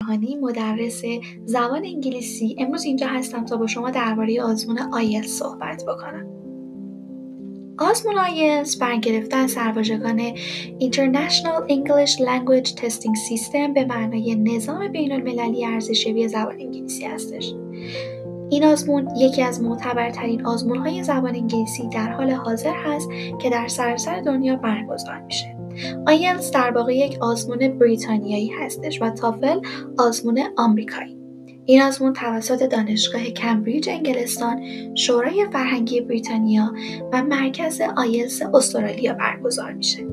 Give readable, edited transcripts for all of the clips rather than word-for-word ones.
اصفهانی، مدرس زبان انگلیسی. امروز اینجا هستم تا با شما درباره آزمون آیلتس صحبت بکنم. آزمون آیلتس برگرفته از سرواژگان International English Language Testing System به معنای نظام بین‌المللی ارزشیابی زبان انگلیسی هستش. این آزمون یکی از معتبرترین آزمون‌های زبان انگلیسی در حال حاضر هست که در سراسر دنیا برگزار میشه. آیلتس در واقع یک آزمون بریتانیایی هستش و تافل آزمون آمریکایی. این آزمون توسط دانشگاه کمبریج انگلستان، شورای فرهنگی بریتانیا و مرکز آیلتس استرالیا برگزار میشه.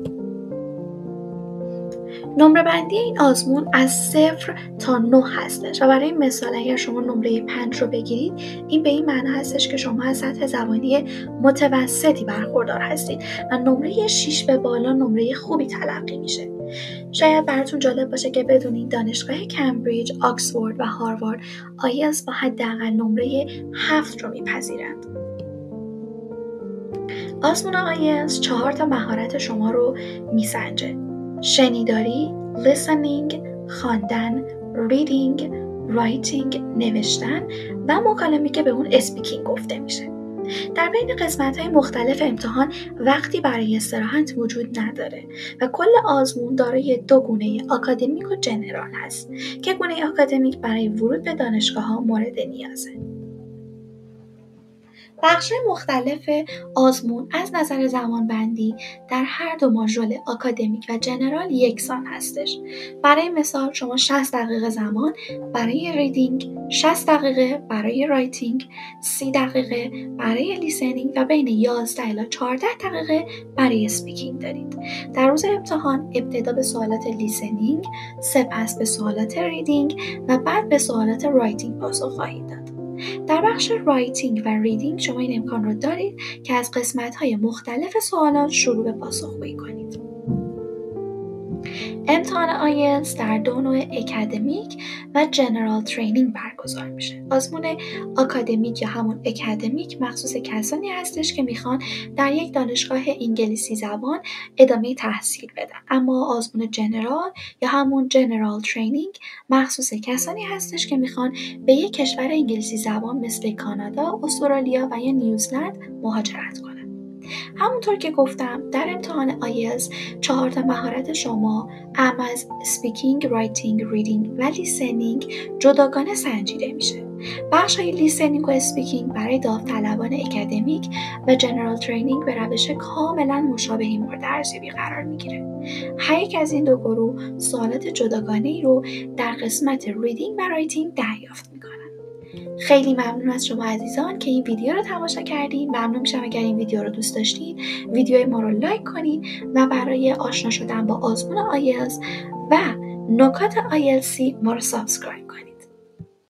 نمره بندی این آزمون از 0 تا 9 هستش و برای مثال اگر شما نمره 5 رو بگیرید، این به این معنی هستش که شما از سطح زبانی متوسطی برخوردار هستید و نمره 6 به بالا نمره خوبی تلقی میشه. شاید براتون جالب باشه که بدونید دانشگاه کمبریج، آکسفورد و هاروارد آیلتس با حداقل نمره 7 رو میپذیرند. آزمون آیلتس 4 تا مهارت شما رو میسنجه: شنیداری، listening، خواندن، reading، writing، نوشتن و مکالمه‌ای که به اون speaking گفته میشه. در بین قسمت‌های مختلف امتحان وقتی برای استراحت وجود نداره و کل آزمون دارای 2 گونه آکادمیک و جنرال هست که گونه آکادمیک برای ورود به دانشگاه‌ها مورد نیازه. بخش‌های مختلف آزمون از نظر زمانبندی در هر دو ماژول آکادمیک و جنرال یکسان هستش. برای مثال شما 60 دقیقه زمان برای ریدینگ، 60 دقیقه برای رایتینگ، 30 دقیقه برای لیسنینگ و بین 11 الی 14 دقیقه برای اسپیکینگ دارید. در روز امتحان ابتدا به سوالات لیسنینگ، سپس به سوالات ریدینگ و بعد به سوالات رایتینگ پاسخ خواهید داد. در بخش رایتینگ و ریدینگ شما این امکان رو دارید که از قسمت‌های مختلف سوالات شروع به پاسخگویی کنید. امتحان آیلتس در 2 نوع اکادمیک و جنرال ترینینگ برگزار میشه. آزمون آکادمیک یا همون اکادمیک مخصوص کسانی هستش که میخوان در یک دانشگاه انگلیسی زبان ادامه تحصیل بدن، اما آزمون جنرال یا همون جنرال ترینینگ مخصوص کسانی هستش که میخوان به یک کشور انگلیسی زبان مثل کانادا، استرالیا و یا نیوزلند مهاجرت کنن. همونطور که گفتم در امتحان آیلتس 4 تا مهارت شما از speaking، writing، reading و listening جداگانه سنجیده میشه. بخش های listening و speaking برای داوطلبان اکادمیک و جنرال ترینینگ به روش کاملا مشابهی مورد ارزیابی قرار میگیره. هر یک از این دو گروه سوالات جداگانه ای رو در قسمت reading و writing دریافت میکنن. خیلی ممنون از شما عزیزان که این ویدیو رو تماشا کردین. ممنون میشم اگر این ویدیو رو دوست داشتین ویدیوی ما رو لایک کنین و برای آشنا شدن با آزمون آیلتس و نکات آیلتسی ما رو سابسکرایب کنین.